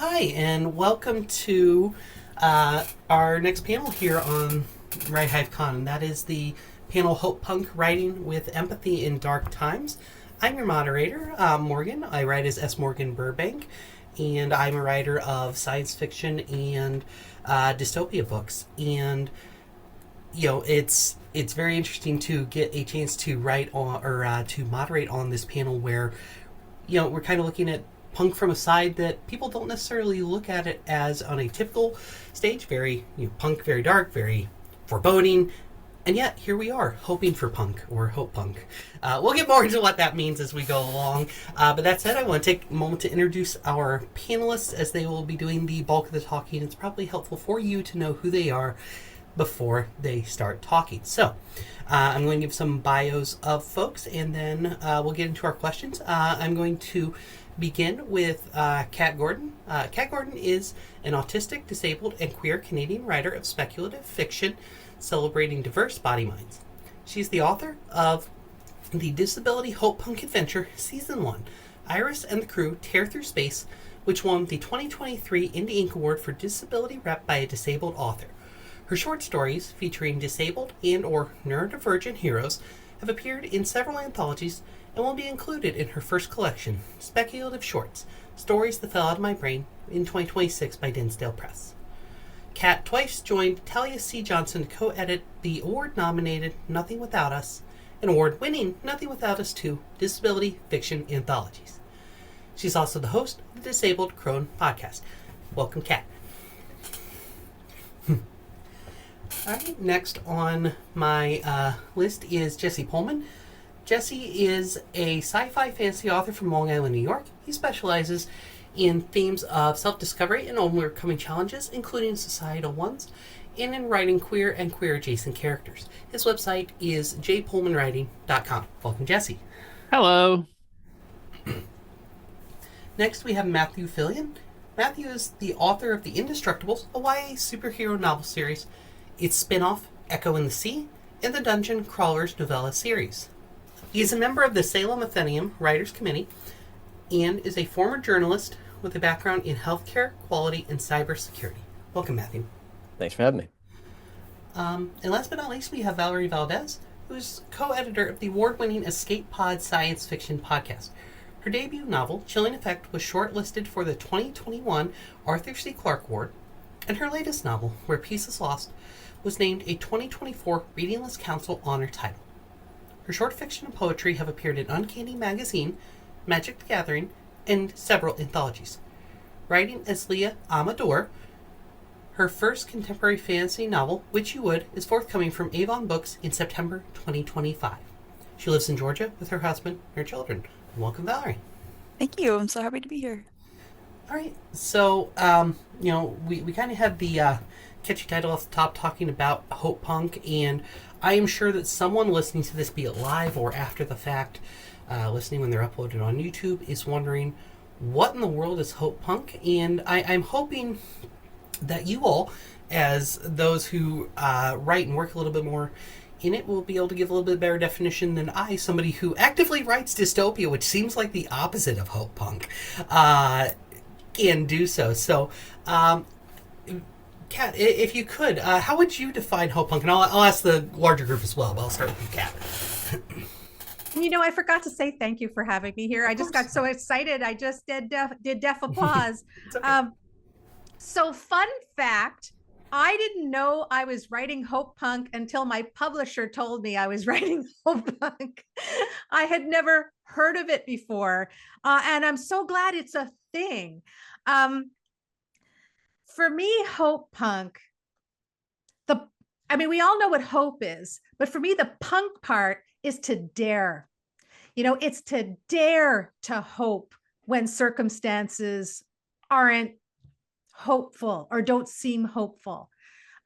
Hi, and welcome to our next panel here on WriteHive and that is the panel Hopepunk Writing with Empathy in Dark Times. I'm your moderator, Morgan. I write as S. Morgan Burbank, and I'm a writer of science fiction and dystopia books. And it's very interesting to get a chance to write on or to moderate on this panel where we're kind of looking at punk from a side that people don't necessarily look at it as on a typical stage. Very punk, very dark, very foreboding, and yet here we are hoping for punk or hope punk. We'll get more into what that means as we go along. But that said, I want to take a moment to introduce our panelists as they will be doing the bulk of the talking. It's probably helpful for you to know who they are before they start talking. So I'm going to give some bios of folks, and then we'll get into our questions. I'm going to begin with Cait Gordon. Cait Gordon is an autistic, disabled, and queer Canadian writer of speculative fiction celebrating diverse body minds. She's the author of the Disability Hope Punk Adventure Season 1, Iris and the Crew Tear Through Space, which won the 2023 Indie Ink Award for Disability Rep by a Disabled Author. Her short stories, featuring disabled and or neurodivergent heroes, have appeared in several anthologies and will be included in her first collection, Speculative Shorts, Stories That Fell Out of My Brain, in 2026 by Dinsdale Press. Cait twice joined Talia C. Johnson to co-edit the award-nominated Nothing Without Us and award-winning Nothing Without Us 2 disability fiction anthologies. She's also the host of the Disabled Crone podcast. Welcome, Cait. All right, next on my list is Jesse Pohlman. Jesse is a sci-fi fantasy author from Long Island, New York. He specializes in themes of self-discovery and overcoming challenges, including societal ones, and in writing queer and queer-adjacent characters. His website is jpohlmanwriting.com. Welcome, Jesse. Hello. Next, we have Matthew Phillion. Matthew is the author of The Indestructibles, a YA superhero novel series, its spin-off, Echo in the Sea, and the Dungeon Crawlers novella series. He is a member of the Salem Athenaeum Writers Committee and is a former journalist with a background in healthcare, quality, and cybersecurity. Welcome, Matthew. Thanks for having me. And last but not least, we have Valerie Valdes, who is co-editor of the award-winning Escape Pod science fiction podcast. Her debut novel, Chilling Effect, was shortlisted for the 2021 Arthur C. Clarke Award, and her latest novel, Where Peace is Lost, was named a 2024 Reading List Council honor title. Her short fiction and poetry have appeared in Uncanny Magazine, Magic the Gathering, and several anthologies. Writing as Leah Amador, her first contemporary fantasy novel, Which You Would, is forthcoming from Avon Books in September 2025. She lives in Georgia with her husband and her children. Welcome, Valerie. Thank you. I'm so happy to be here. All right. So, we kind of had the catchy title off the top talking about Hope Punk, and I am sure that someone listening to this, be it live or after the fact, listening when they're uploaded on YouTube, is wondering what in the world is Hope Punk. And I'm hoping that you all, as those who write and work a little bit more in it, will be able to give a little bit better definition than I, somebody who actively writes dystopia, which seems like the opposite of Hope Punk, can do so. So, Cait, if you could, how would you define Hope Punk? And I'll ask the larger group as well, but I'll start with you, Cait. I forgot to say thank you for having me here. I just got so excited. I just did deaf applause. Okay. So fun fact, I didn't know I was writing Hope Punk until my publisher told me I was writing Hope Punk. I had never heard of it before. And I'm so glad it's a thing. For me, Hope Punk, we all know what hope is, but for me, the punk part is to dare. It's to dare to hope when circumstances aren't hopeful or don't seem hopeful.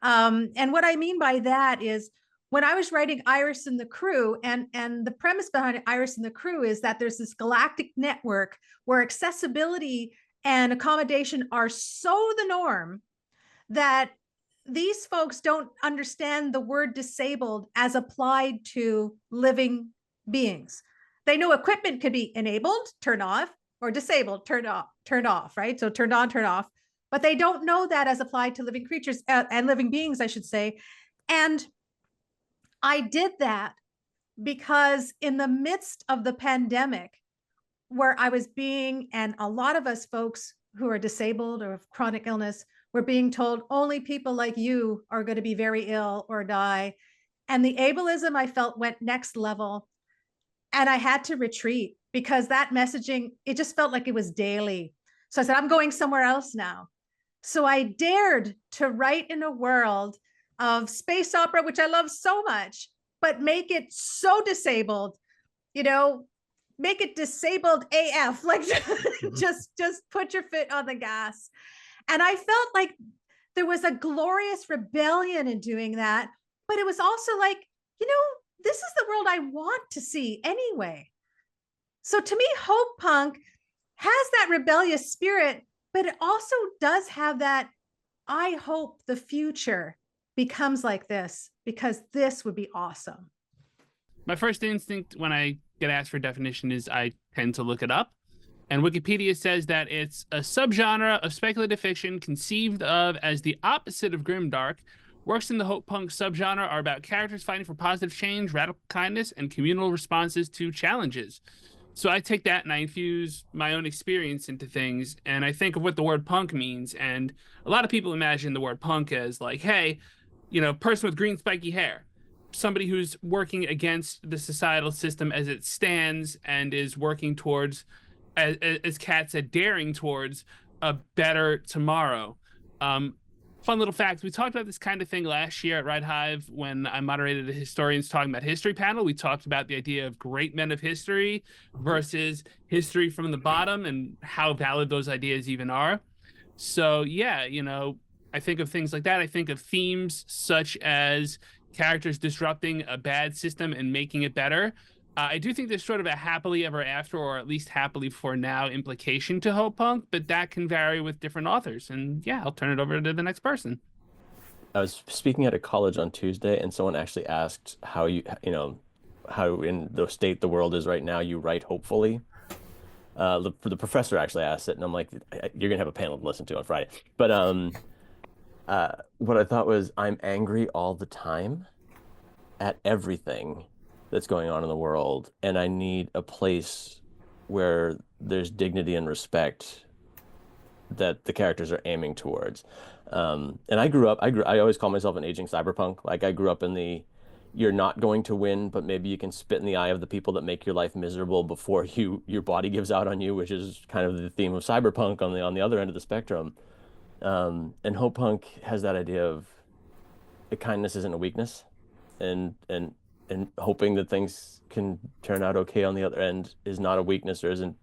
And what I mean by that is when I was writing Iris and the Crew, and the premise behind Iris and the Crew is that there's this galactic network where accessibility and accommodation are so the norm that these folks don't understand the word disabled as applied to living beings. They know equipment could be enabled, turn off, or disabled, turned off, right? So turned on, turned off, but they don't know that as applied to living creatures and living beings, I should say. And I did that because in the midst of the pandemic, where I was being, and a lot of us folks who are disabled or have chronic illness, were being told only people like you are going to be very ill or die. And the ableism I felt went next level. And I had to retreat because that messaging, it just felt like it was daily. So I said, I'm going somewhere else now. So I dared to write in a world of space opera, which I love so much, but make it so disabled, you know, make it disabled AF, like just put your foot on the gas. And I felt like there was a glorious rebellion in doing that, but it was also like, you know, this is the world I want to see anyway. So to me, Hopepunk has that rebellious spirit, but it also does have that, I hope the future becomes like this, because this would be awesome. My first instinct when I get asked for a definition is I tend to look it up. And Wikipedia says that it's a subgenre of speculative fiction conceived of as the opposite of grimdark. Works in the Hopepunk subgenre are about characters fighting for positive change, radical kindness, and communal responses to challenges. So I take that and I infuse my own experience into things, and I think of what the word punk means. And a lot of people imagine the word punk as like, hey, you know, person with green spiky hair, somebody who's working against the societal system as it stands and is working towards, as Cait said, daring towards a better tomorrow. Fun little fact, we talked about this kind of thing last year at Write Hive when I moderated a Historians Talking About History panel. We talked about the idea of great men of history versus history from the bottom and how valid those ideas even are. So yeah, you know, I think of things like that. I think of themes such as characters disrupting a bad system and making it better. I do think there's sort of a happily ever after, or at least happily for now, implication to Hopepunk, but that can vary with different authors. And yeah, I'll turn it over to the next person. I was speaking at a college on Tuesday, and someone actually asked how you know, how in the state the world is right now, you write hopefully. The professor actually asked it, and I'm like, you're gonna have a panel to listen to on Friday. But what I thought was, I'm angry all the time at everything that's going on in the world, and I need a place where there's dignity and respect that the characters are aiming towards. And I always call myself an aging cyberpunk. Like, I grew up in the, you're not going to win, but maybe you can spit in the eye of the people that make your life miserable before your body gives out on you, which is kind of the theme of cyberpunk on the other end of the spectrum. And Hopepunk has that idea of the kindness isn't a weakness, and hoping that things can turn out okay on the other end is not a weakness, or isn't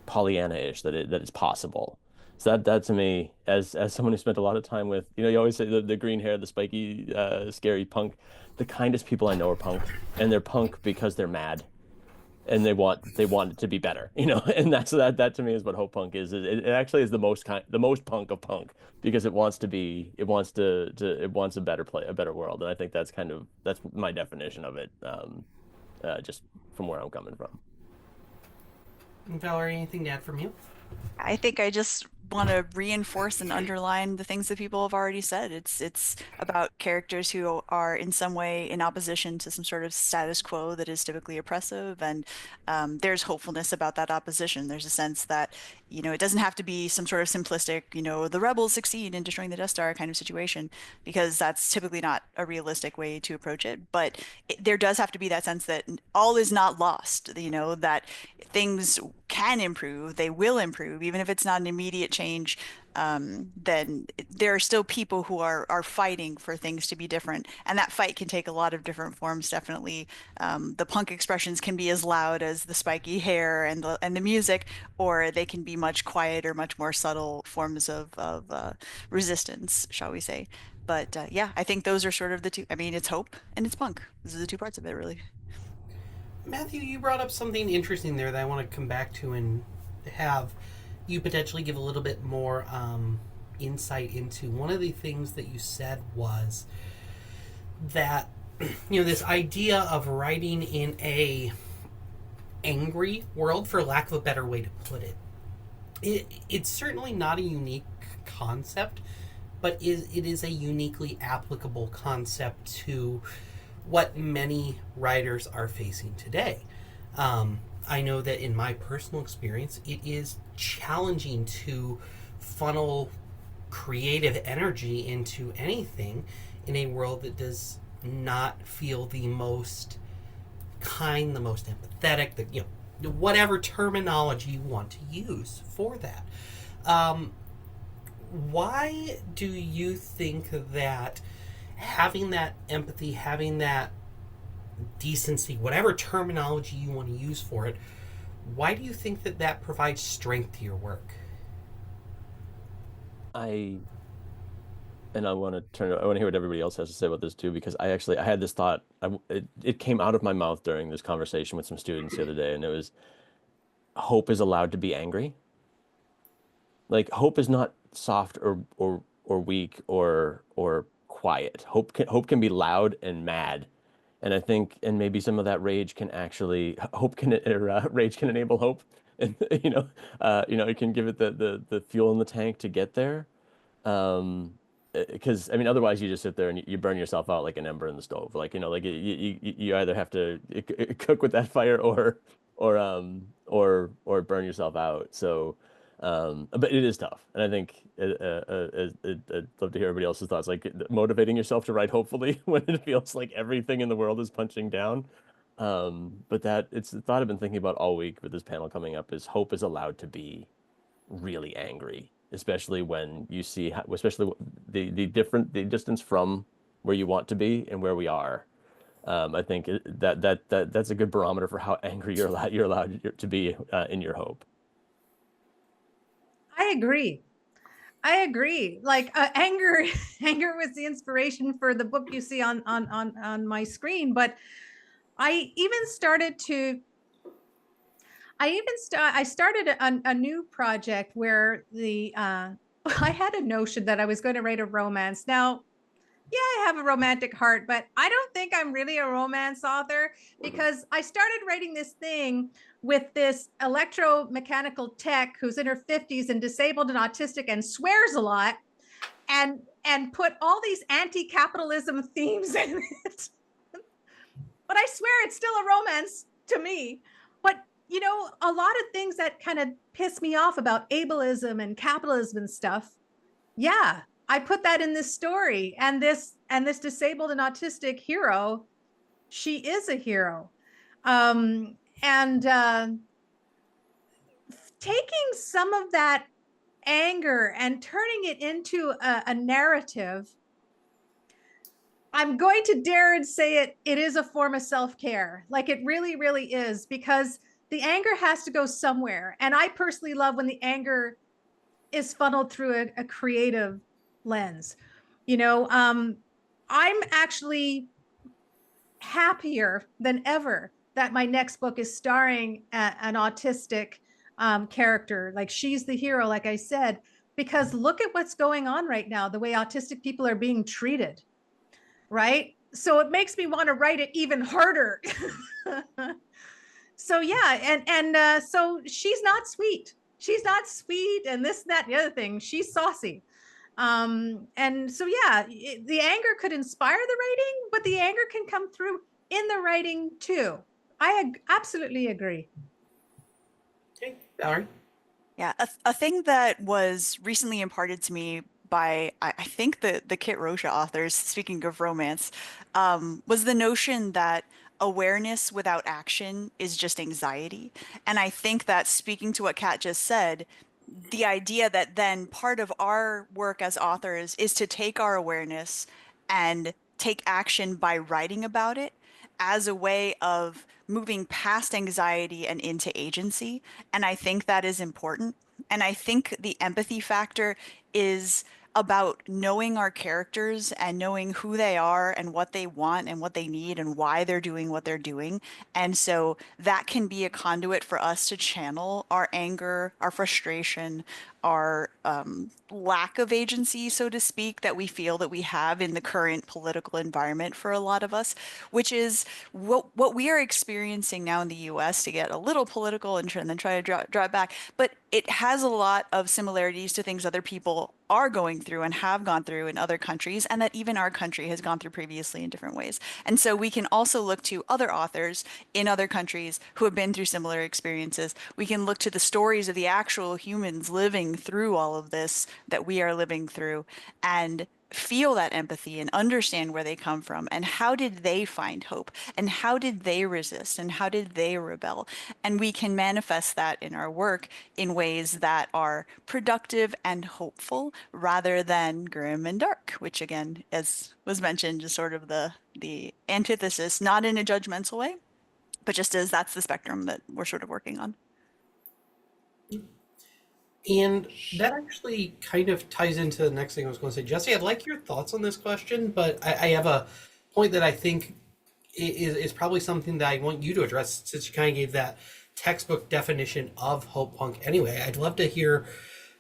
Pollyanna-ish, that it's possible. So that to me, as someone who spent a lot of time with, you know, you always say the green hair, the spiky, scary punk, the kindest people I know are punk, and they're punk because they're mad, and they want it to be better, you know. And that to me is what Hopepunk is. It actually is the most punk of punk, because it wants a better world, and I think that's my definition of it, just from where I'm coming from. Valerie, anything to add from you? I think I just want to reinforce and underline the things that people have already said. It's about characters who are in some way in opposition to some sort of status quo that is typically oppressive, and there's hopefulness about that opposition. There's a sense that, you know, it doesn't have to be some sort of simplistic, you know, the rebels succeed in destroying the Death Star kind of situation, because that's typically not a realistic way to approach it. But there does have to be that sense that all is not lost, you know, that things can improve, they will improve, even if it's not an immediate change. Then there are still people who are fighting for things to be different, and that fight can take a lot of different forms. Definitely, the punk expressions can be as loud as the spiky hair and the music, or they can be much quieter, much more subtle forms of resistance, shall we say? But yeah, I think those are sort of the two. I mean, it's hope and it's punk. Those are the two parts of it, really. Matthew, you brought up something interesting there that I want to come back to and have you potentially give a little bit more insight into. One of the things that you said was that, you know, this idea of writing in a angry world, for lack of a better way to put it. It's certainly not a unique concept, but it is a uniquely applicable concept to what many writers are facing today. I know that in my personal experience, it is challenging to funnel creative energy into anything in a world that does not feel the most kind, the most empathetic, the whatever terminology you want to use for that. Why do you think that having that empathy, having that decency, whatever terminology you want to use for it, why do you think that that provides strength to your work? I want to hear what everybody else has to say about this too, because I had this thought. It came out of my mouth during this conversation with some students the other day, and it was, hope is allowed to be angry. Like, hope is not soft or weak or quiet. Hope can be loud and mad. And I think, and maybe some of that rage can actually, rage can enable hope, and it can give it the fuel in the tank to get there. Because I mean, otherwise you just sit there and you burn yourself out like an ember in the stove. Like, you either have to cook with that fire or burn yourself out. So, but it is tough, and I think I'd love to hear everybody else's thoughts. Like, motivating yourself to write hopefully when it feels like everything in the world is punching down. But it's the thought I've been thinking about all week with this panel coming up is hope is allowed to be really angry, especially when you see especially the distance from where you want to be and where we are. I think that's a good barometer for how angry you're allowed to be in your hope. I agree. I agree. Like anger, anger was the inspiration for the book you see on my screen. But I even started to. I started a new project where I had a notion that I was going to write a romance. Now, yeah, I have a romantic heart, but I don't think I'm really a romance author, because I started writing this thing with this electromechanical tech who's in her 50s and disabled and autistic and swears a lot, and put all these anti-capitalism themes in it. But I swear it's still a romance to me. But a lot of things that kind of piss me off about ableism and capitalism and stuff, yeah, I put that in this story. And this disabled and autistic hero, she is a hero. And taking some of that anger and turning it into a narrative, I'm going to dare and say it is a form of self-care. Like, it really, really is, because the anger has to go somewhere. And I personally love when the anger is funneled through a creative lens. I'm actually happier than ever that my next book is starring an autistic character. Like, she's the hero, like I said, because look at what's going on right now, the way autistic people are being treated, right? So it makes me want to write it even harder. So yeah, and so she's not sweet. She's not sweet, and this, that, and the other thing. She's saucy. And so yeah, the anger could inspire the writing, but the anger can come through in the writing too. I absolutely agree. Okay, Valerie. Yeah, a thing that was recently imparted to me by I think the Kit Rocha authors, speaking of romance, was the notion that awareness without action is just anxiety. And I think that, speaking to what Kat just said, the idea that then part of our work as authors is to take our awareness and take action by writing about it as a way of moving past anxiety and into agency. And I think that is important. And I think the empathy factor is about knowing our characters and knowing who they are and what they want and what they need and why they're doing what they're doing. And so that can be a conduit for us to channel our anger, our frustration, our lack of agency, so to speak, that we feel that we have in the current political environment for a lot of us, which is what we are experiencing now in the US, to get a little political and then try to draw it back. But it has a lot of similarities to things other people are going through and have gone through in other countries, and that even our country has gone through previously in different ways. And so we can also look to other authors in other countries who have been through similar experiences. We can look to the stories of the actual humans living through all of this that we are living through, and feel that empathy and understand where they come from and how did they find hope and how did they resist and how did they rebel. And we can manifest that in our work in ways that are productive and hopeful rather than grim and dark, which again, as was mentioned, is sort of the antithesis, not in a judgmental way, but just as that's the spectrum that we're sort of working on. And that actually kind of ties into the next thing I was going to say. Jesse, I'd like your thoughts on this question, but I have a point that I think is probably something that I want you to address, since you kind of gave that textbook definition of Hopepunk anyway. I'd love to hear,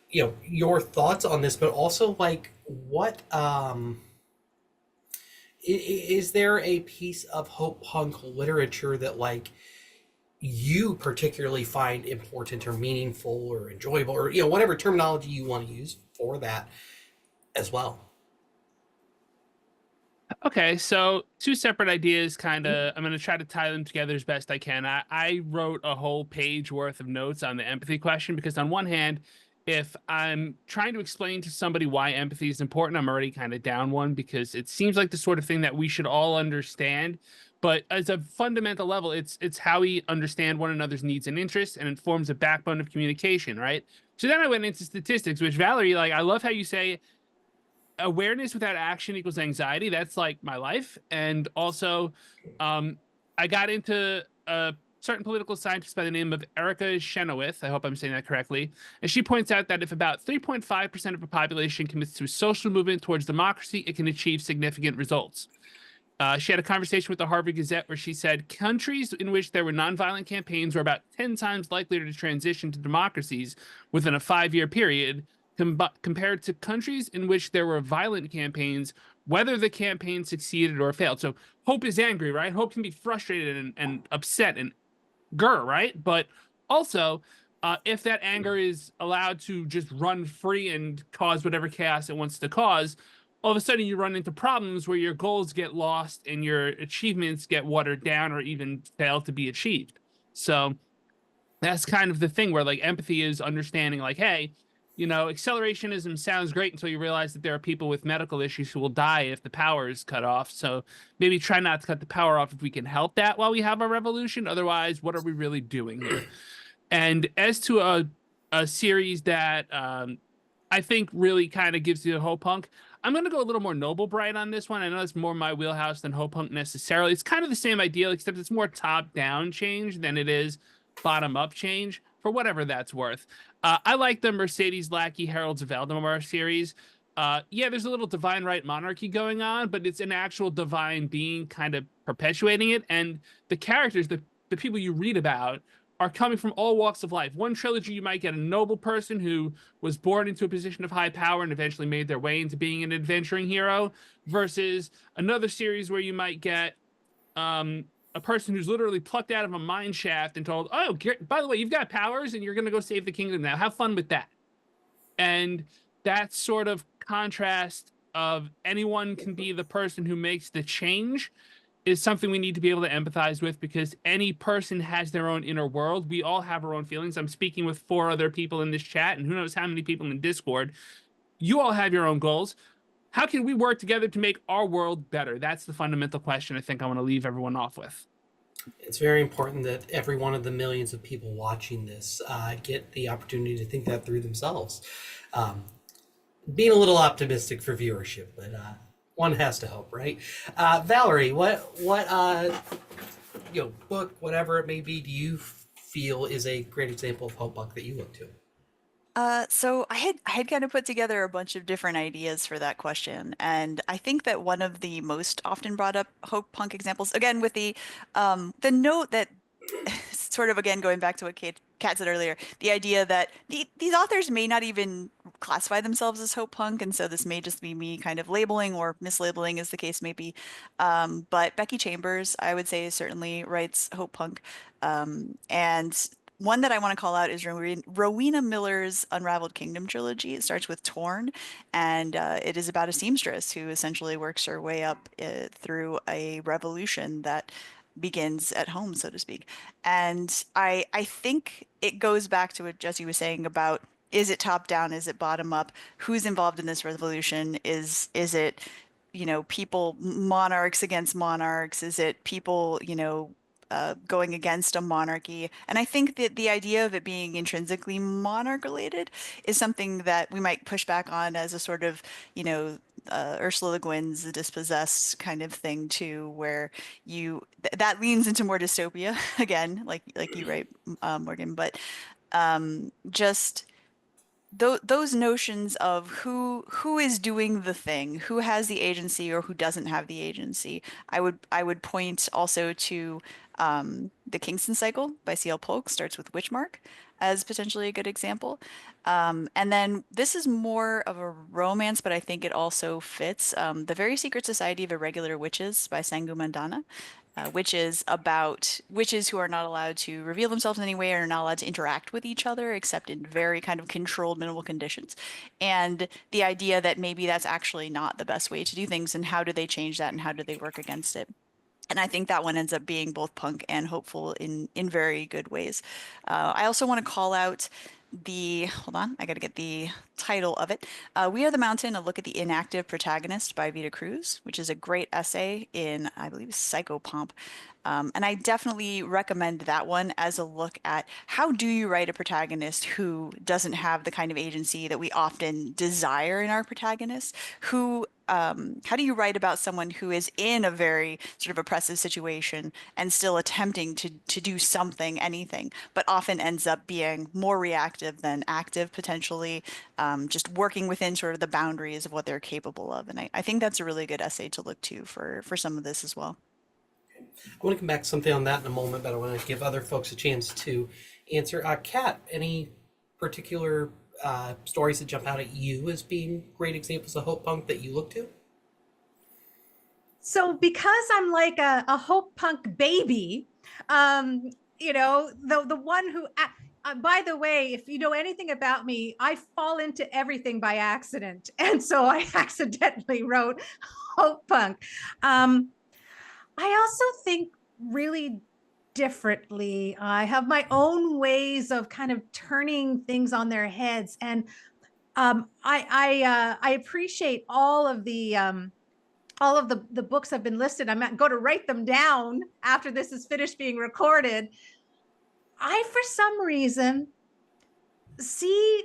your thoughts on this, but also like what is there a piece of Hopepunk literature that like you particularly find important or meaningful or enjoyable, or whatever terminology you want to use for that as well? Okay, so two separate ideas, kind of. I'm going to try to tie them together as best I can. I wrote a whole page worth of notes on the empathy question because, on one hand, if I'm trying to explain to somebody why empathy is important, I'm already kind of down one, because it seems like the sort of thing that we should all understand. But as a fundamental level, it's how we understand one another's needs and interests, and it forms a backbone of communication, right? So then I went into statistics, which, Valerie, like, I love how you say awareness without action equals anxiety. That's like my life. And also, I got into a certain political scientist by the name of Erica Chenoweth. I hope I'm saying that correctly. And she points out that if about 3.5% of a population commits to a social movement towards democracy, it can achieve significant results. She had a conversation with the Harvard Gazette where she said countries in which there were nonviolent campaigns were about 10 times likelier to transition to democracies within a 5-year period, compared to countries in which there were violent campaigns, whether the campaign succeeded or failed. So hope is angry, right? Hope can be frustrated and upset and right? But also, if that anger is allowed to just run free and cause whatever chaos it wants to cause, all of a sudden you run into problems where your goals get lost and your achievements get watered down or even fail to be achieved. So that's kind of the thing where, like, empathy is understanding, like, hey, accelerationism sounds great until you realize that there are people with medical issues who will die if the power is cut off. So maybe try not to cut the power off if we can help that while we have our revolution. Otherwise, what are we really doing here? And as to a series that I think really kind of gives you a Hopepunk, I'm going to go a little more Noble Bright on this one. I know it's more my wheelhouse than Hopepunk necessarily. It's kind of the same idea, except it's more top-down change than it is bottom-up change, for whatever that's worth. I like the Mercedes Lackey Heralds of Valdemar series. Yeah, there's a little divine right monarchy going on, but it's an actual divine being kind of perpetuating it. And the characters, the people you read about, are coming from all walks of life. One trilogy, you might get a noble person who was born into a position of high power and eventually made their way into being an adventuring hero, versus another series where you might get a person who's literally plucked out of a mine shaft and told, oh, by the way, you've got powers and you're going to go save the kingdom now. Have fun with that. And that sort of contrast of anyone can be the person who makes the change is something we need to be able to empathize with, because any person has their own inner world. We all have our own feelings. I'm speaking with 4 other people in this chat, and who knows how many people in Discord. You all have your own goals. How can we work together to make our world better? That's the fundamental question I think I want to leave everyone off with. It's very important that every one of the millions of people watching this get the opportunity to think that through themselves. Being a little optimistic for viewership, but one has to hope, right? Valerie, what book, whatever it may be, do you feel is a great example of Hopepunk that you look to? So I had kind of put together a bunch of different ideas for that question, and I think that one of the most often brought up Hopepunk examples, again with the note that it's sort of, again, going back to what Kat said earlier, the idea that these authors may not even classify themselves as hope punk, and so this may just be me kind of labeling or mislabeling, as the case may be. But Becky Chambers, I would say, certainly writes hope punk. And one that I want to call out is Rowena Miller's Unraveled Kingdom trilogy. It starts with Torn, and it is about a seamstress who essentially works her way up through a revolution that begins at home, so to speak. And I think it goes back to what Jesse was saying about, is it top down? Is it bottom up? Who's involved in this revolution? Is it, people, monarchs against monarchs? Is it people, going against a monarchy? And I think that the idea of it being intrinsically monarch related is something that we might push back on as a sort of, Ursula Le Guin's The Dispossessed kind of thing too, where that leans into more dystopia again, like you write, Morgan, but just those notions of who is doing the thing, who has the agency or who doesn't have the agency. I would point also to the Kingston Cycle by C.L. Polk, starts with Witchmark, as potentially a good example. And then this is more of a romance, but I think it also fits. The Very Secret Society of Irregular Witches by Sangu Mandana, which is about witches who are not allowed to reveal themselves in any way, or are not allowed to interact with each other except in very kind of controlled, minimal conditions. And the idea that maybe that's actually not the best way to do things, and how do they change that, and how do they work against it? And I think that one ends up being both punk and hopeful in very good ways. I also want to call out hold on, I got to get the title of it. We Are the Mountain, A Look at the Inactive Protagonist by Vida Cruz, which is a great essay in, I believe, Psychopomp. And I definitely recommend that one as a look at how do you write a protagonist who doesn't have the kind of agency that we often desire in our protagonists, how do you write about someone who is in a very sort of oppressive situation and still attempting to do something, anything, but often ends up being more reactive than active, potentially, just working within sort of the boundaries of what they're capable of. And I think that's a really good essay to look to for some of this as well. I want to come back to something on that in a moment, but I want to give other folks a chance to answer. Kat, any particular stories that jump out at you as being great examples of hope punk that you look to? So because I'm like a hope punk baby, the one who, by the way, if you know anything about me, I fall into everything by accident. And so I accidentally wrote hope punk. I also think really differently. I have my own ways of kind of turning things on their heads. And I appreciate all of the books have been listed. I'm going to write them down after this is finished being recorded. I, for some reason, see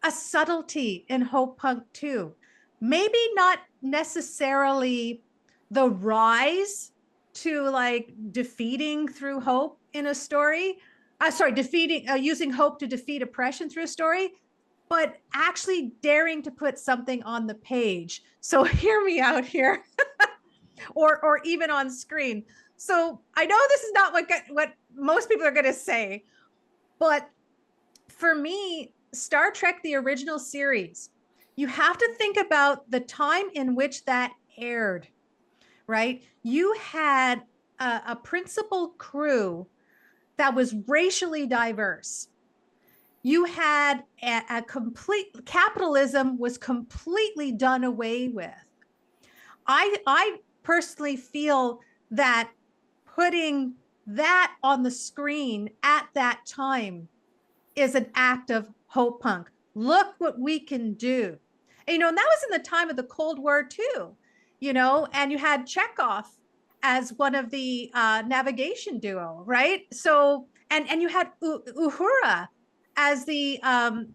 a subtlety in hope punk too. Maybe not necessarily the rise to like defeating through hope in a story. Using hope to defeat oppression through a story, but actually daring to put something on the page. So hear me out here, or even on screen. So I know this is not what most people are going to say, but for me, Star Trek, the original series, you have to think about the time in which that aired, right? You had a principal crew that was racially diverse. You had a complete, capitalism was completely done away with. I personally feel that putting that on the screen at that time is an act of hope punk. Look what we can do. And, and that was in the time of the Cold War too, and you had Chekhov as one of the navigation duo, right? So, and you had Uhura as the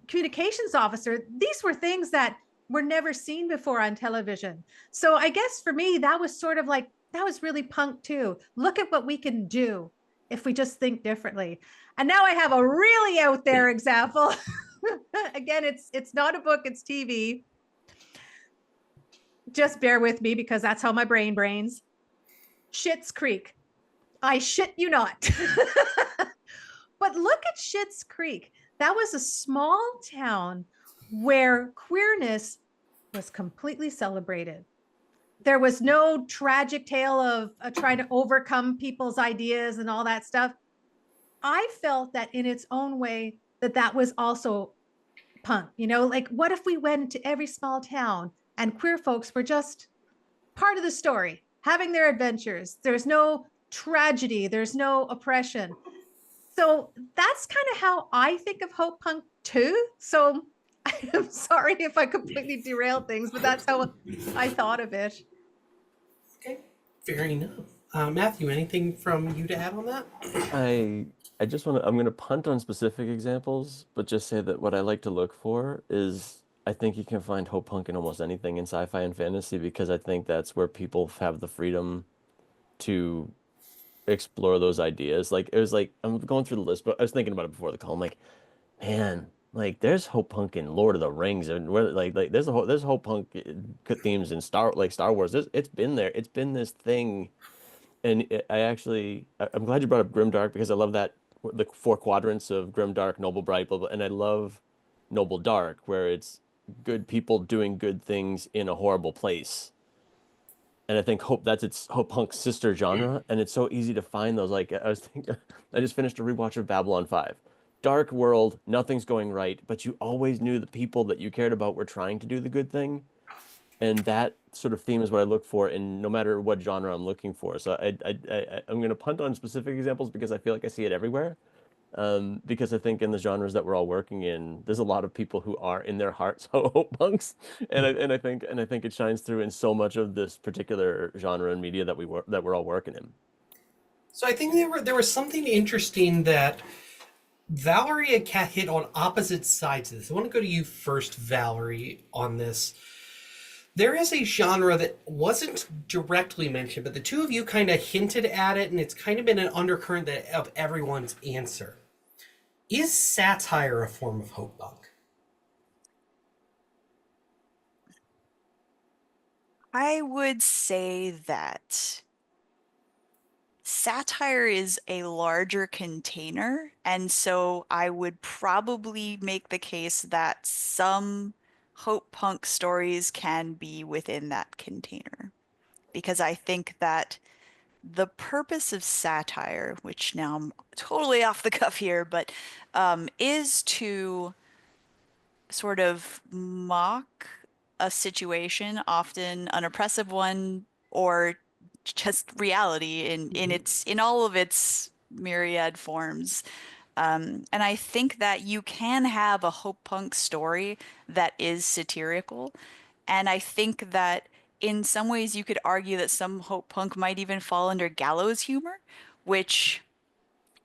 communications officer. These were things that were never seen before on television. So I guess for me, that was sort of like, that was really punk too. Look at what we can do if we just think differently. And now I have a really out there example. Again, it's not a book, it's TV. Just bear with me because that's how my brain brains. Schitt's Creek. I shit you not. But look at Schitt's Creek. That was a small town where queerness was completely celebrated. There was no tragic tale of trying to overcome people's ideas and all that stuff. I felt that in its own way, that was also punk. Like, what if we went to every small town and queer folks were just part of the story, having their adventures? There's no tragedy, there's no oppression. So that's kind of how I think of Hopepunk too. So I'm sorry if I completely derailed things, but that's how I thought of it. Okay, fair enough. Matthew, anything from you to add on that? I just want to, I'm going to punt on specific examples, but just say that what I like to look for is I think you can find hope punk in almost anything in sci-fi and fantasy, because I think that's where people have the freedom to explore those ideas. Like, it was like, I'm going through the list, but I was thinking about it before the call. I'm like, man, like there's hope punk in Lord of the Rings, and where like there's hope punk themes in Star Wars. It's been there. It's been this thing. And I'm glad you brought up grimdark, because I love that the four quadrants of grimdark, noble, bright, blah, blah, and I love noble dark, where it's good people doing good things in a horrible place. And I think it's hope punk's sister genre, and it's so easy to find those. Like, I was thinking, I just finished a rewatch of Babylon 5. Dark world, nothing's going right, but you always knew the people that you cared about were trying to do the good thing. And that sort of theme is what I look for in no matter what genre I'm looking for. So I'm going to punt on specific examples because I feel like I see it everywhere. Because I think in the genres that we're all working in, there's a lot of people who are in their hearts hope punks, and I think it shines through in so much of this particular genre and media that we're all working in. So I think there was something interesting that Valerie and Kat hit on opposite sides of this. I want to go to you first, Valerie, on this. There is a genre that wasn't directly mentioned, but the two of you kind of hinted at it, and it's kind of been an undercurrent of everyone's answer. Is satire a form of hope punk? I would say that satire is a larger container, and so I would probably make the case that some hope punk stories can be within that container. Because I think that the purpose of satire, which now I'm totally off the cuff here, but is to sort of mock a situation, often an oppressive one, or just reality in all of its myriad forms. And I think that you can have a hope punk story that is satirical. And I think that in some ways you could argue that some hope punk might even fall under gallows humor, which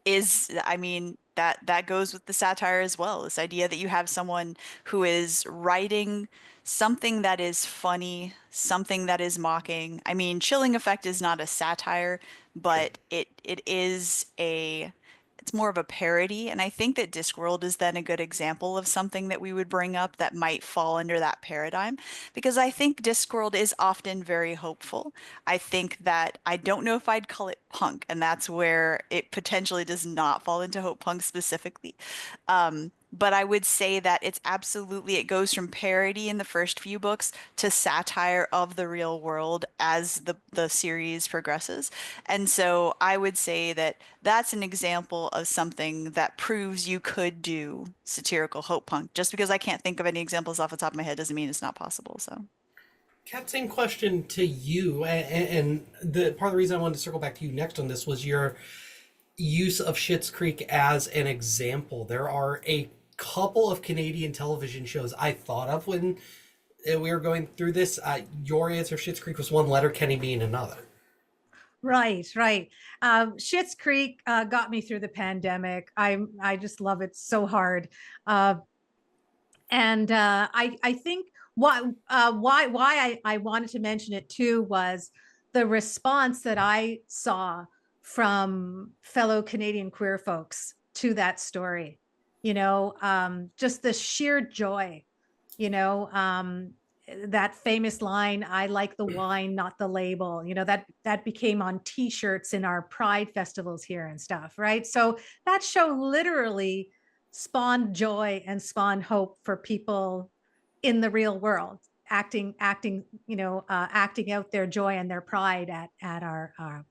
is, I mean, that goes with the satire as well. This idea that you have someone who is writing something that is funny, something that is mocking. I mean, Chilling Effect is not a satire, but it is it's more of a parody. And I think that Discworld is then a good example of something that we would bring up that might fall under that paradigm, because I think Discworld is often very hopeful. I think that I don't know if I'd call it punk, and that's where it potentially does not fall into hope punk specifically. But I would say that it goes from parody in the first few books to satire of the real world as the series progresses. And so I would say that that's an example of something that proves you could do satirical hope punk. Just because I can't think of any examples off the top of my head doesn't mean it's not possible. So. Kat, same question to you. And the part of the reason I wanted to circle back to you next on this was your use of Schitt's Creek as an example. There are a couple of Canadian television shows I thought of when we were going through this. Your answer, Schitt's Creek, was one, Letterkenny being another. Right. Schitt's Creek got me through the pandemic. I just love it so hard. And I think why I wanted to mention it too was the response that I saw from fellow Canadian queer folks to that story. Just the sheer joy, that famous line, I like the wine, not the label, that became on t-shirts in our pride festivals here and stuff, right? So that show literally spawned joy and spawned hope for people in the real world, acting out their joy and their pride at our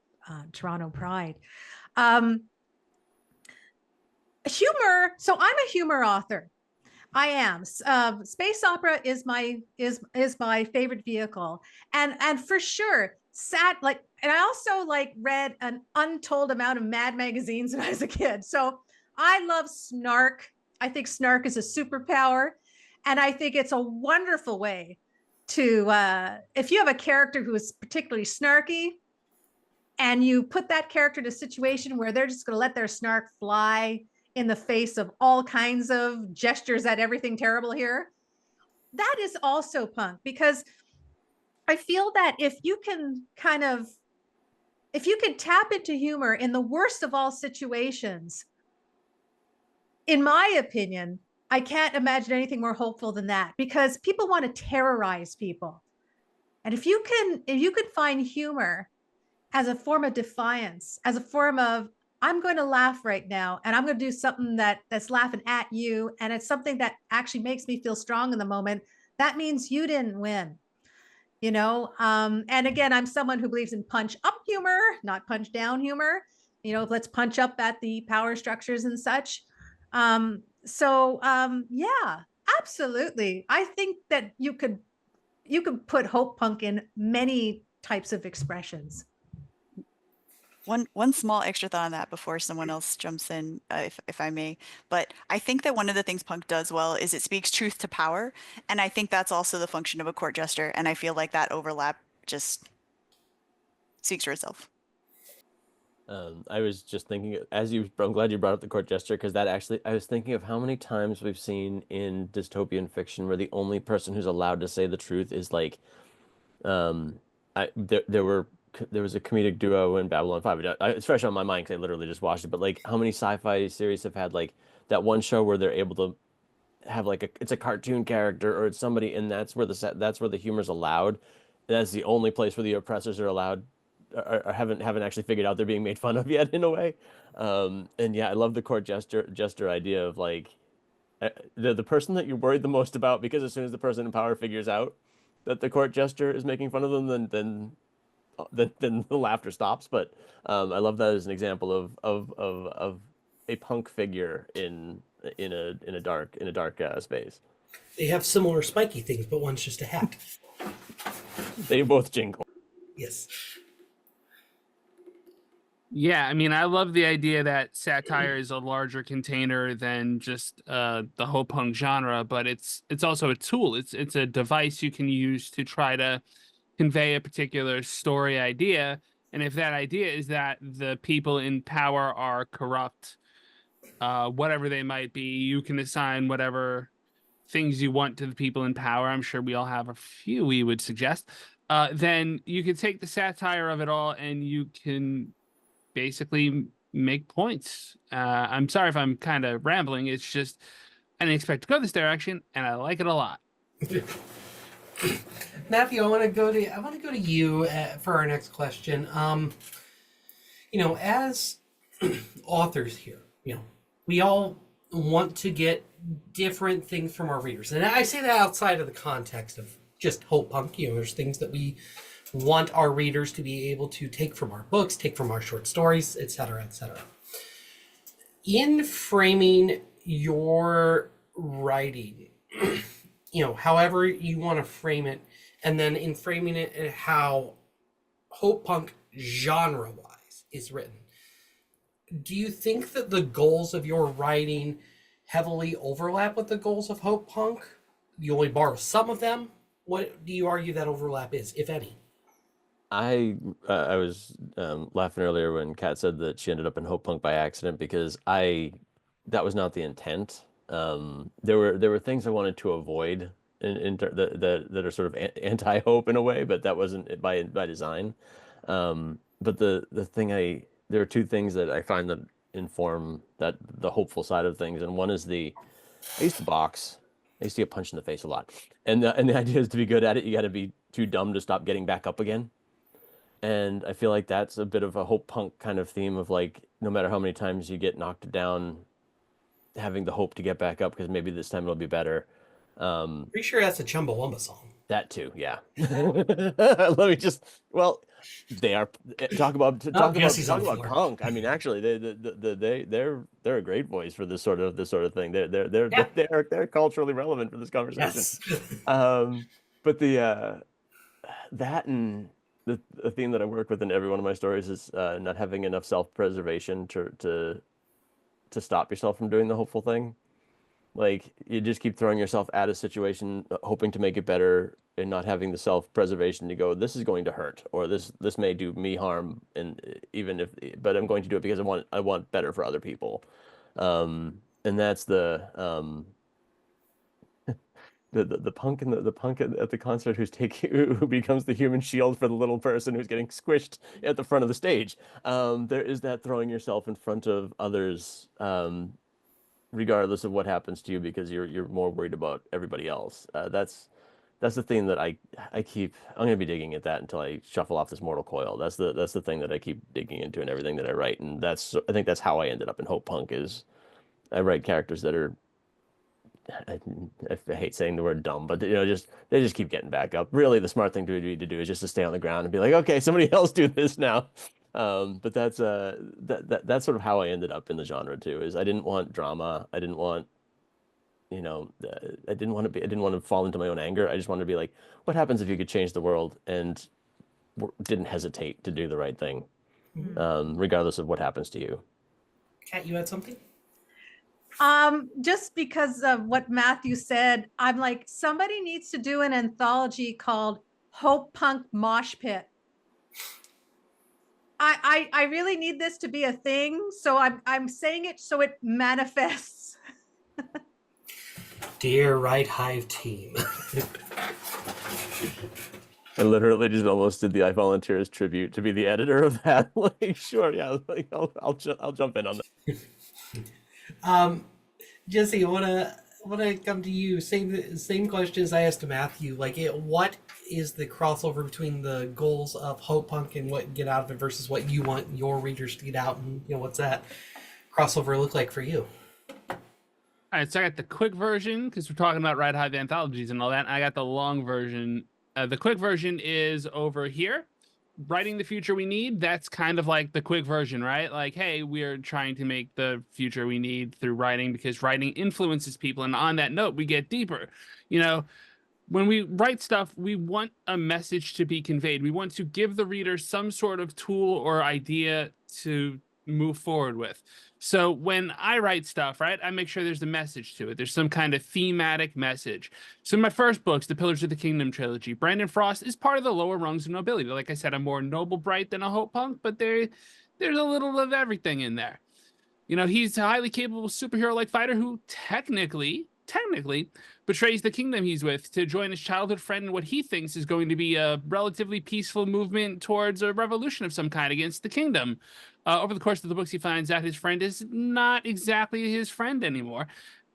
Toronto Pride. Humor. So I'm a humor author. I am. Space opera is my favorite vehicle, and for sure, and I also read an untold amount of Mad magazines when I was a kid. So I love snark. I think snark is a superpower, and I think it's a wonderful way to if you have a character who is particularly snarky, and you put that character in a situation where they're just going to let their snark fly in the face of all kinds of gestures at everything terrible here. That is also punk, because I feel that if you can tap into humor in the worst of all situations, in my opinion, I can't imagine anything more hopeful than that, because people want to terrorize people. And if you can find humor as a form of defiance, as a form of, I'm going to laugh right now, and I'm going to do something that's laughing at you, and it's something that actually makes me feel strong in the moment, that means you didn't win. And again, I'm someone who believes in punch up humor, not punch down humor. Let's punch up at the power structures and such. Yeah, absolutely. I think that you could put Hopepunk in many types of expressions. One small extra thought on that before someone else jumps in, if I may. But I think that one of the things punk does well is it speaks truth to power, and I think that's also the function of a court jester. And I feel like that overlap just speaks for itself. I was just thinking, I'm glad you brought up the court jester, because I was thinking of how many times we've seen in dystopian fiction where the only person who's allowed to say the truth is there was a comedic duo in Babylon 5. It's fresh on my mind because I literally just watched it. But how many sci-fi series have had that one show where they're able to have it's a cartoon character or it's somebody, and that's where the humor's allowed. That's the only place where the oppressors are allowed, or haven't actually figured out they're being made fun of yet, in a way. And yeah, I love the court jester idea of the person that you're worried the most about, because as soon as the person in power figures out that the court jester is making fun of them, then the laughter stops. But I love that as an example of a punk figure in a dark space. They have similar spiky things, but one's just a hat. They both jingle. Yes. Yeah, I mean, I love the idea that satire is a larger container than just the Hopepunk genre, but it's also a tool. It's a device you can use to try to convey a particular story idea. And if that idea is that the people in power are corrupt, whatever they might be, you can assign whatever things you want to the people in power. I'm sure we all have a few we would suggest. Then you can take the satire of it all and you can basically make points. I'm sorry if I'm kind of rambling. It's just I didn't expect to go this direction, and I like it a lot. Matthew, I want to go to you for our next question. As authors here, we all want to get different things from our readers, and I say that outside of the context of just Hopepunk. There's things that we want our readers to be able to take from our books, take from our short stories, etc., etc. In framing your writing, however you want to frame it, and then in framing it how Hopepunk genre-wise is written, do you think that the goals of your writing heavily overlap with the goals of Hopepunk? You only borrow some of them? What do you argue that overlap is, if any? I was laughing earlier when Kat said that she ended up in Hopepunk by accident, because that was not the intent. There were things I wanted to avoid that are sort of anti-hope in a way, but that wasn't by design. But there are two things that I find that inform the hopeful side of things, and one is I used to box, I used to get punched in the face a lot. And the idea is to be good at it, you got to be too dumb to stop getting back up again. And I feel like that's a bit of a hope punk kind of theme of like, no matter how many times you get knocked down, having the hope to get back up because maybe this time it'll be better. Pretty sure that's a Chumbawamba song. That too, yeah. Let me just, well, they are talk about punk. I mean, actually, they're a great voice for this sort of thing. They're culturally relevant for this conversation. Yes. But the that and the theme that I work with in every one of my stories is not having enough self-preservation to stop yourself from doing the hopeful thing. Like you just keep throwing yourself at a situation, hoping to make it better, and not having the self-preservation to go, this is going to hurt, or this may do me harm, and but I'm going to do it because I want better for other people. And that's the punk and the punk at the concert who becomes the human shield for the little person who's getting squished at the front of the stage. There is that throwing yourself in front of others, regardless of what happens to you, because you're more worried about everybody else. That's the thing that I'm gonna be digging at that until I shuffle off this mortal coil. That's the thing that I keep digging into in everything that I write, and I think that's how I ended up in Hopepunk. Is I write characters that are, I hate saying the word dumb, but they just keep getting back up. Really, the smart thing to do is just to stay on the ground and be like, okay, somebody else do this now. But that's sort of how I ended up in the genre too. Is I didn't want drama. I didn't want, I didn't want to fall into my own anger. I just wanted to be like, what happens if you could change the world, and didn't hesitate to do the right thing, regardless of what happens to you. Kat, you had something? Just because of what Matthew said, I'm like, somebody needs to do an anthology called Hopepunk Mosh Pit. I really need this to be a thing, so I'm saying it so it manifests. Dear Right Hive team. I literally just almost did the I Volunteer as tribute to be the editor of that. Like, sure, yeah, like I'll jump in on that. Jesse, I wanna come to you. Same question as I asked to Matthew. Like, what is the crossover between the goals of Hopepunk and what you get out of it versus what you want your readers to get out, and what's that crossover look like for you? All right, so I got the quick version because we're talking about Red Hive anthologies and all that. I got the long version. The quick version is over here. Writing the future we need, that's kind of like the quick version, right? Like, hey, we're trying to make the future we need through writing because writing influences people. And on that note, we get deeper. When we write stuff, we want a message to be conveyed. We want to give the reader some sort of tool or idea to move forward with. So when I write stuff, right, I make sure there's a message to it. There's some kind of thematic message. So in my first books, the Pillars of the Kingdom trilogy, Brandon Frost is part of the lower rungs of nobility. Like I said, I'm more noble bright than a Hopepunk, but there's a little of everything in there. He's a highly capable superhero-like fighter who technically betrays the kingdom he's with to join his childhood friend in what he thinks is going to be a relatively peaceful movement towards a revolution of some kind against the kingdom. Over the course of the books, he finds out his friend is not exactly his friend anymore.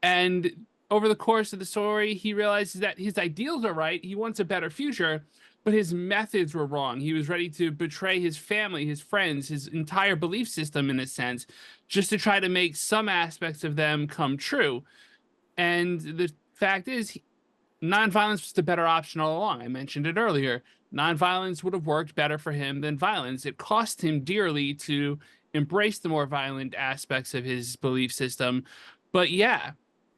And over the course of the story, he realizes that his ideals are right. He wants a better future, but his methods were wrong. He was ready to betray his family, his friends, his entire belief system, in a sense, just to try to make some aspects of them come true. And the fact is, nonviolence was the better option all along. I mentioned it earlier. Nonviolence would have worked better for him than violence. It cost him dearly to embrace the more violent aspects of his belief system. But yeah,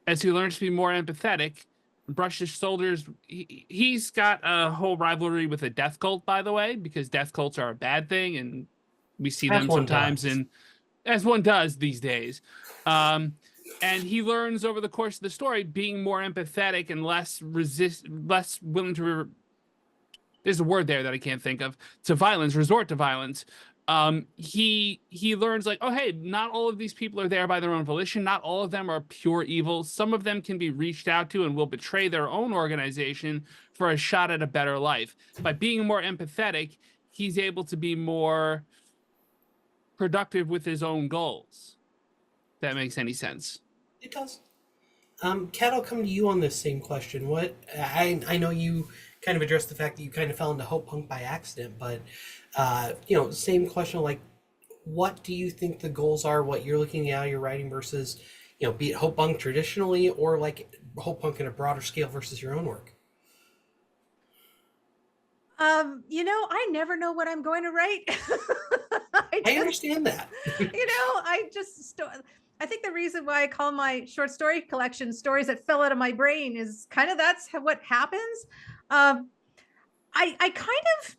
as he learns to be more empathetic, brush his shoulders, he's got a whole rivalry with a death cult, by the way, because death cults are a bad thing, and we see them sometimes, as one does these days. And he learns over the course of the story, being more empathetic and less willing to there's a word there that I can't think of, resort to violence. He learns like, oh, hey, not all of these people are there by their own volition. Not all of them are pure evil. Some of them can be reached out to and will betray their own organization for a shot at a better life. By being more empathetic, he's able to be more productive with his own goals. If that makes any sense. It does. Kat, I'll come to you on this same question. What I know you kind of addressed the fact that you kind of fell into Hope Punk by accident, but same question. Like, what do you think the goals are? What you're looking at your writing versus, be it Hope Punk traditionally or like Hope Punk in a broader scale versus your own work. I never know what I'm going to write. I understand that. I think the reason why I call my short story collection stories that fell out of my brain is kind of that's what happens. I kind of,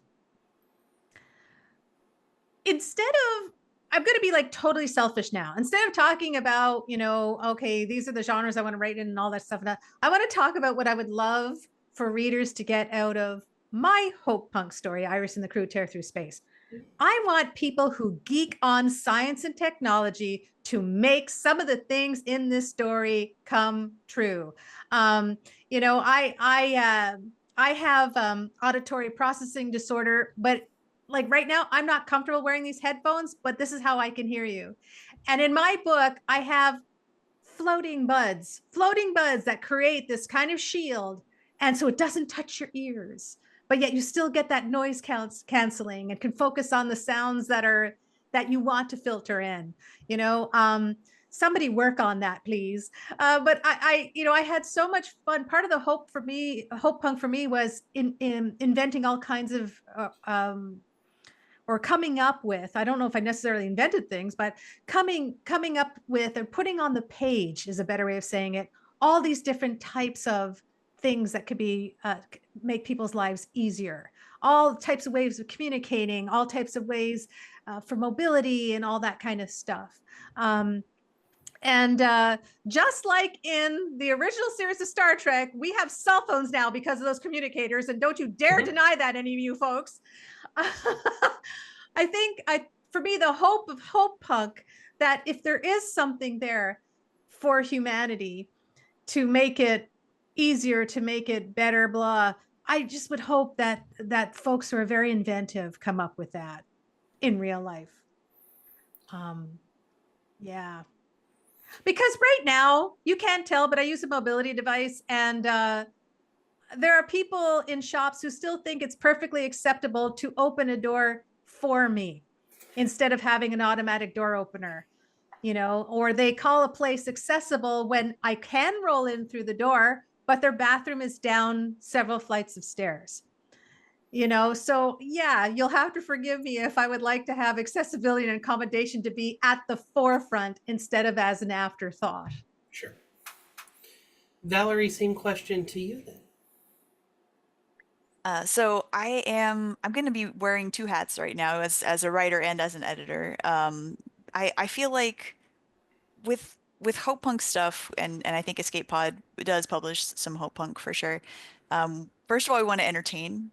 instead of, I'm going to be like totally selfish now. Instead of talking about, okay, these are the genres I want to write in and all that stuff, I want to talk about what I would love for readers to get out of my Hope Punk story, Iris and the Crew Tear Through Space. I want people who geek on science and technology to make some of the things in this story come true. I have auditory processing disorder, but like right now, I'm not comfortable wearing these headphones, but this is how I can hear you. And in my book, I have floating buds that create this kind of shield. And so it doesn't touch your ears, but yet you still get that noise canceling and can focus on the sounds that you want to filter in. Somebody work on that, please. But I had so much fun. Part of the Hope Punk for me was in inventing all kinds of or coming up with, I don't know if I necessarily invented things, but coming up with, or putting on the page is a better way of saying it, all these different types of things that could be make people's lives easier, all types of ways of communicating, all types of ways for mobility and all that kind of stuff. And just like in the original series of Star Trek, we have cell phones now because of those communicators, and don't you dare deny that, any of you folks. I think for me, the hope of Hope Punk, that if there is something there for humanity to make it easier, to make it better, blah, I just would hope that folks who are very inventive come up with that in real life. Yeah. Because right now, you can't tell, but I use a mobility device, and there are people in shops who still think it's perfectly acceptable to open a door for me instead of having an automatic door opener, or they call a place accessible when I can roll in through the door, but their bathroom is down several flights of stairs. So yeah, you'll have to forgive me if I would like to have accessibility and accommodation to be at the forefront instead of as an afterthought. Sure. Valerie, same question to you then. So I'm going to be wearing two hats right now as a writer and as an editor. I feel like with Hope Punk stuff, and I think Escape Pod does publish some Hope Punk for sure. First of all, we want to entertain.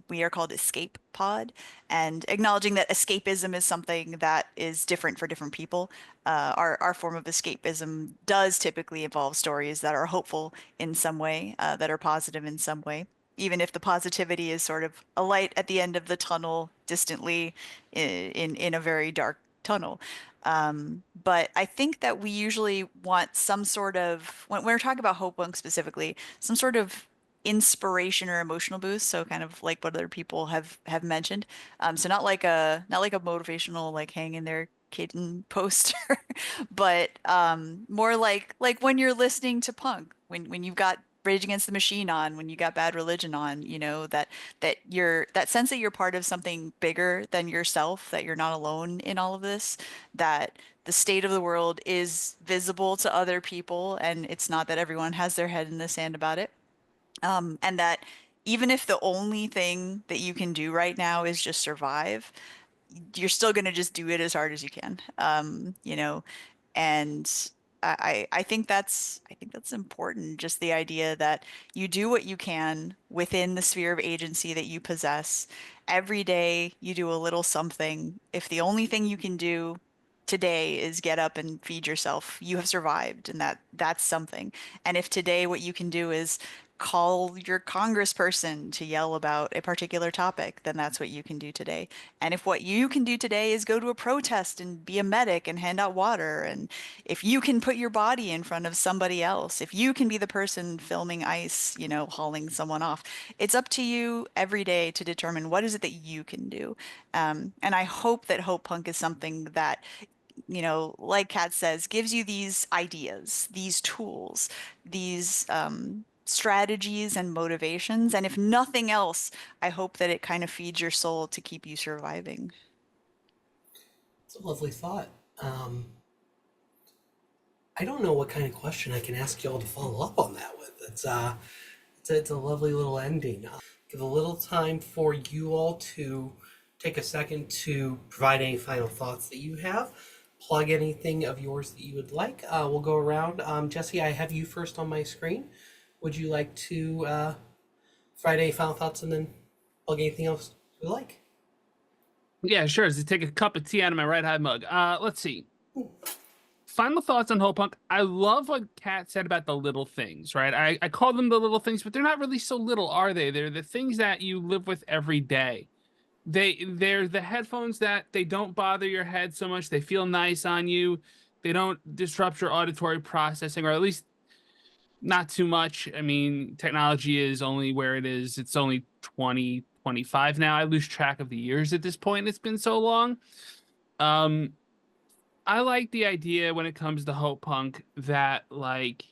We are called Escape Pod, and acknowledging that escapism is something that is different for different people. Our form of escapism does typically involve stories that are hopeful in some way, that are positive in some way, even if the positivity is sort of a light at the end of the tunnel, distantly in a very dark tunnel. But I think that we usually want some sort of, when we're talking about Hope Punk specifically, some sort of inspiration or emotional boost. So kind of like what other people have mentioned. So not like a motivational like hang in there kitten poster, but more like when you're listening to punk, when you've got Rage Against the Machine on, when you got Bad Religion on, that sense that you're part of something bigger than yourself, that you're not alone in all of this, that the state of the world is visible to other people, and it's not that everyone has their head in the sand about it. And that even if the only thing that you can do right now is just survive, you're still going to just do it as hard as you can. And I think that's important. Just the idea that you do what you can within the sphere of agency that you possess. Every day you do a little something. If the only thing you can do today is get up and feed yourself, you have survived, and that's something. And if today what you can do is call your congressperson to yell about a particular topic, then that's what you can do today. And if what you can do today is go to a protest and be a medic and hand out water, and if you can put your body in front of somebody else, if you can be the person filming ICE, you know, hauling someone off, it's up to you every day to determine what is it that you can do. And I hope that Hopepunk is something that, you know, like Kat says, gives you these ideas, these tools, these strategies and motivations. And if nothing else, I hope that it kind of feeds your soul to keep you surviving. It's a lovely thought. I don't know what kind of question I can ask y'all to follow up on that with. It's a lovely little ending. Give a little time for you all to take a second to provide any final thoughts that you have. Plug anything of yours that you would like. We'll go around. Jesse, I have you first on my screen. Would you like to provide any final thoughts and then plug anything else you would like? Yeah, sure. To take a cup of tea out of my right hive mug. Let's see. Final thoughts on Hopepunk. I love what Kat said about the little things, right? I call them the little things, but they're not really so little, are they? They're the things that you live with every day. They're the headphones that they don't bother your head so much. They feel nice on you. They don't disrupt your auditory processing, or at least not too much. I mean, technology is only where it is. It's only 2025 now. I lose track of the years at this point. It's been so long. I like the idea when it comes to Hopepunk that, like,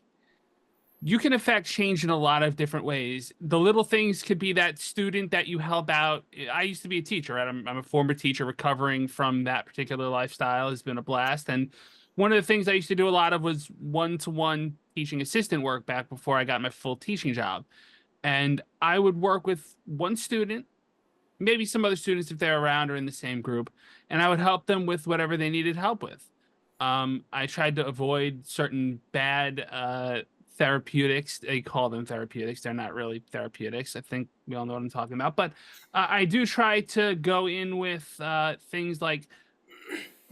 you can affect change in a lot of different ways. The little things could be that student that you help out. I used to be a teacher, right? I'm a former teacher. Recovering from that particular lifestyle has been a blast. And one of the things I used to do a lot of was one-to-one teaching assistant work back before I got my full teaching job. And I would work with one student, maybe some other students if they're around or in the same group, and I would help them with whatever they needed help with. I tried to avoid certain bad therapeutics. They call them therapeutics. They're not really therapeutics. I think we all know what I'm talking about. But I do try to go in with things like,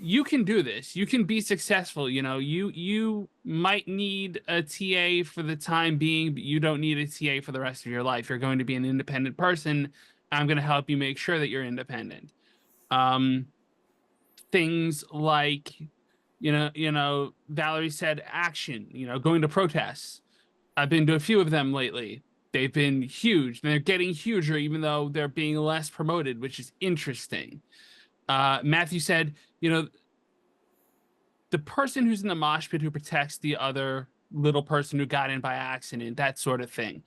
you can do this. You can be successful. You know, you might need a TA for the time being, but you don't need a TA for the rest of your life. You're going to be an independent person. I'm going to help you make sure that you're independent. Things like, you know, Valerie said action, you know, going to protests. I've been to a few of them lately. They've been huge. They're getting huger, even though they're being less promoted, which is interesting. Matthew said, you know, the person who's in the mosh pit who protects the other little person who got in by accident, that sort of thing.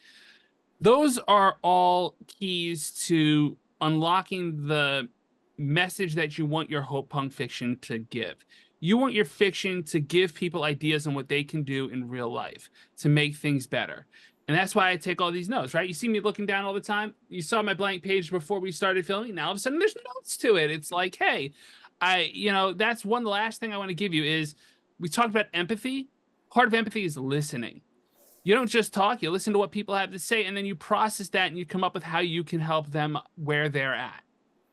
Those are all keys to unlocking the message that you want your Hopepunk fiction to give. You want your fiction to give people ideas on what they can do in real life to make things better. And that's why I take all these notes, right? You see me looking down all the time. You saw my blank page before we started filming. Now all of a sudden there's notes to it. It's like, hey, that's one last thing I want to give you is, we talked about empathy. Part of empathy is listening. You don't just talk, you listen to what people have to say, and then you process that and you come up with how you can help them where they're at.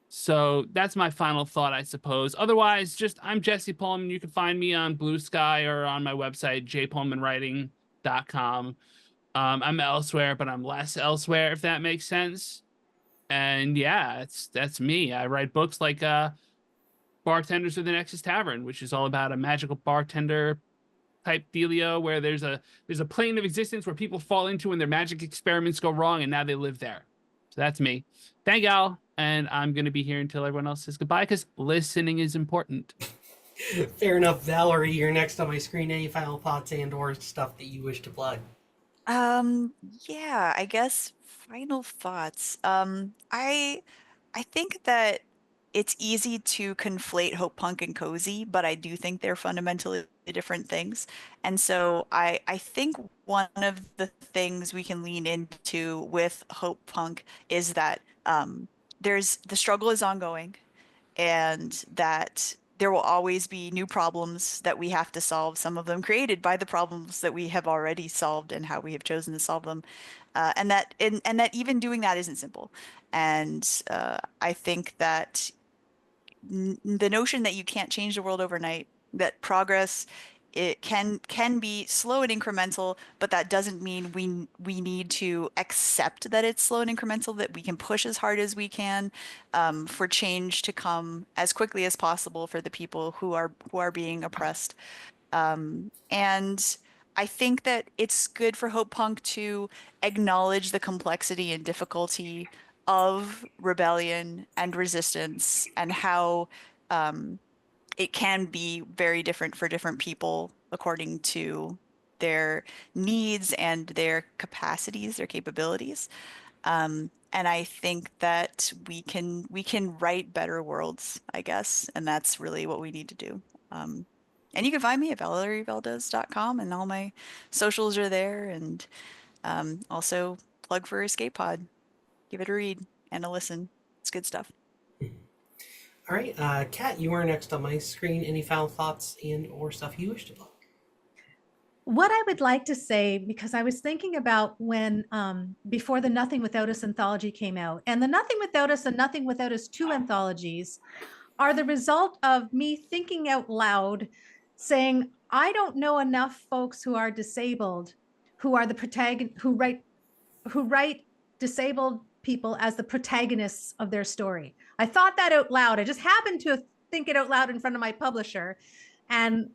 So that's my final thought, I suppose. Otherwise, I'm Jesse Pohlman. You can find me on Blue Sky or on my website, jpohlmanwriting.com. I'm elsewhere, but I'm less elsewhere, if that makes sense. And yeah, that's me. I write books like Bartenders of the Nexus Tavern, which is all about a magical bartender type dealio where there's a plane of existence where people fall into when their magic experiments go wrong, and now they live there. So that's me. Thank y'all, and I'm gonna be here until everyone else says goodbye, because listening is important. Fair enough. Valerie, you're next on my screen. Any final thoughts and or stuff that you wish to plug? Yeah, I guess final thoughts. I think that it's easy to conflate Hopepunk and cozy, but I do think they're fundamentally different things. And so I think one of the things we can lean into with Hopepunk is that there's the struggle is ongoing, and that there will always be new problems that we have to solve, some of them created by the problems that we have already solved and how we have chosen to solve them. And that even doing that isn't simple. And I think that the notion that you can't change the world overnight, that progress it can be slow and incremental, but that doesn't mean we need to accept that it's slow and incremental, that we can push as hard as we can for change to come as quickly as possible for the people who are being oppressed. And I think that it's good for Hope Punk to acknowledge the complexity and difficulty of rebellion and resistance and how it can be very different for different people according to their needs and their capacities, their capabilities. And I think that we can write better worlds, I guess, and that's really what we need to do. And you can find me at valerievaldes.com, and all my socials are there, and also plug for Escape Pod. Give it a read and a listen. It's good stuff. All right, Kat, you are next on my screen. Any final thoughts and or stuff you wish to plug? What I would like to say, because I was thinking about when before the Nothing Without Us anthology came out, and the Nothing Without Us and Nothing Without Us 2 anthologies are the result of me thinking out loud, saying, I don't know enough folks who are disabled, who are the protagonist, who write disabled people as the protagonists of their story. I thought that out loud. I just happened to think it out loud in front of my publisher. And,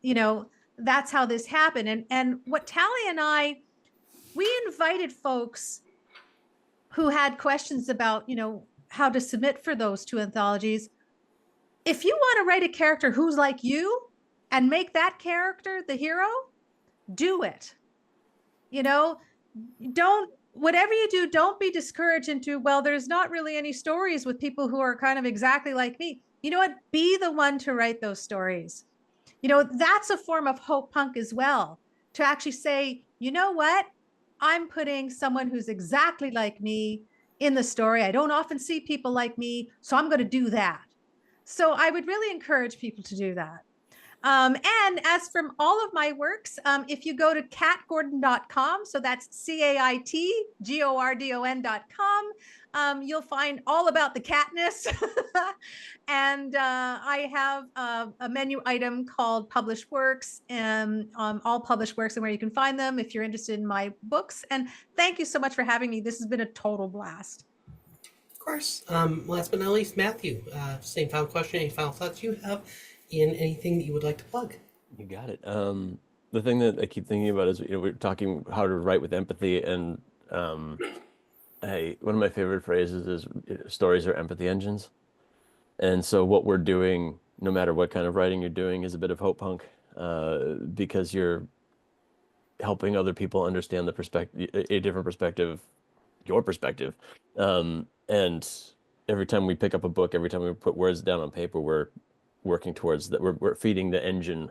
that's how this happened. And what Tally and we invited folks who had questions about, how to submit for those 2 anthologies. If you want to write a character who's like you and make that character the hero, do it. Whatever you do, don't be discouraged into, well, there's not really any stories with people who are kind of exactly like me. You know what? Be the one to write those stories. That's a form of Hope Punk as well, to actually say, you know what? I'm putting someone who's exactly like me in the story. I don't often see people like me, so I'm going to do that. So I would really encourage people to do that. And as from all of my works, if you go to caitgordon.com, so that's CAITGORDON.com, you'll find all about the catness. And I have a menu item called Published Works, and all published works and where you can find them if you're interested in my books. And thank you so much for having me. This has been a total blast. Of course. Last but not least, Matthew, same final question. Any final thoughts you have in anything that you would like to plug? You got it. The thing that I keep thinking about is, we're talking how to write with empathy, and one of my favorite phrases is stories are empathy engines. And so what we're doing, no matter what kind of writing you're doing, is a bit of Hope Punk, because you're helping other people understand a different perspective, your perspective. And every time we pick up a book, every time we put words down on paper, we're working towards that. We're feeding the engine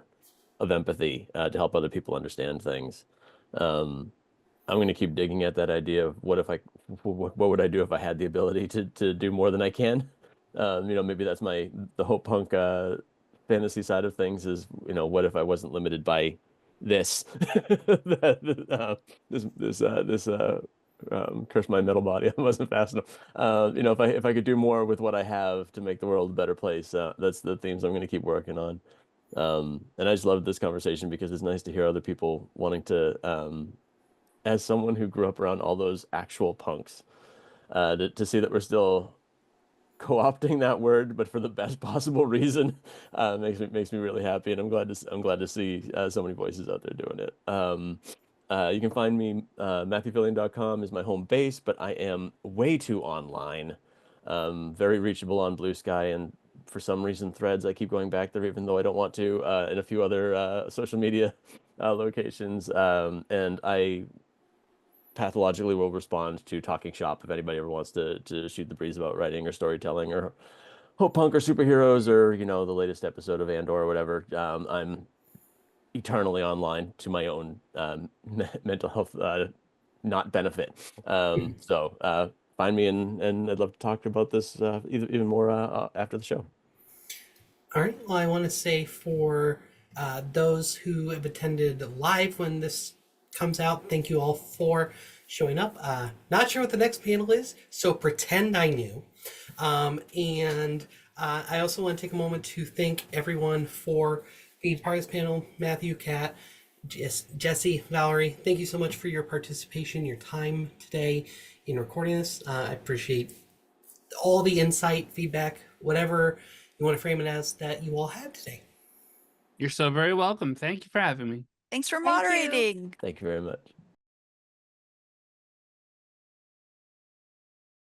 of empathy to help other people understand things. I'm going to keep digging at that idea of what would I do if I had the ability to do more than I can. Maybe that's the Hope Punk fantasy side of things is, what if I wasn't limited by this, curse my middle body. I wasn't fast enough. If I could do more with what I have to make the world a better place, that's the themes I'm going to keep working on. And I just love this conversation because it's nice to hear other people wanting to, as someone who grew up around all those actual punks, to see that we're still co-opting that word, but for the best possible reason, makes me really happy, and I'm glad to see so many voices out there doing it. You can find me, MatthewPhillion.com is my home base, but I am way too online, very reachable on Blue Sky, and for some reason Threads, I keep going back there even though I don't want to, and a few other social media locations, and I pathologically will respond to talking shop if anybody ever wants to shoot the breeze about writing or storytelling or Hope Punk or superheroes or, the latest episode of Andor or whatever. I'm eternally online to my own mental health not benefit. So find me, and I'd love to talk about this even more after the show. All right. Well, I want to say for those who have attended live when this comes out, thank you all for showing up. Not sure what the next panel is, so pretend I knew. And I also want to take a moment to thank everyone for being part of this panel, Matthew, Kat, Jesse, Valerie, thank you so much for your participation, your time today in recording this. I appreciate all the insight, feedback, whatever you want to frame it as that you all had today. You're so very welcome. Thank you for having me. Thanks for Thank you. moderating. Thank you very much.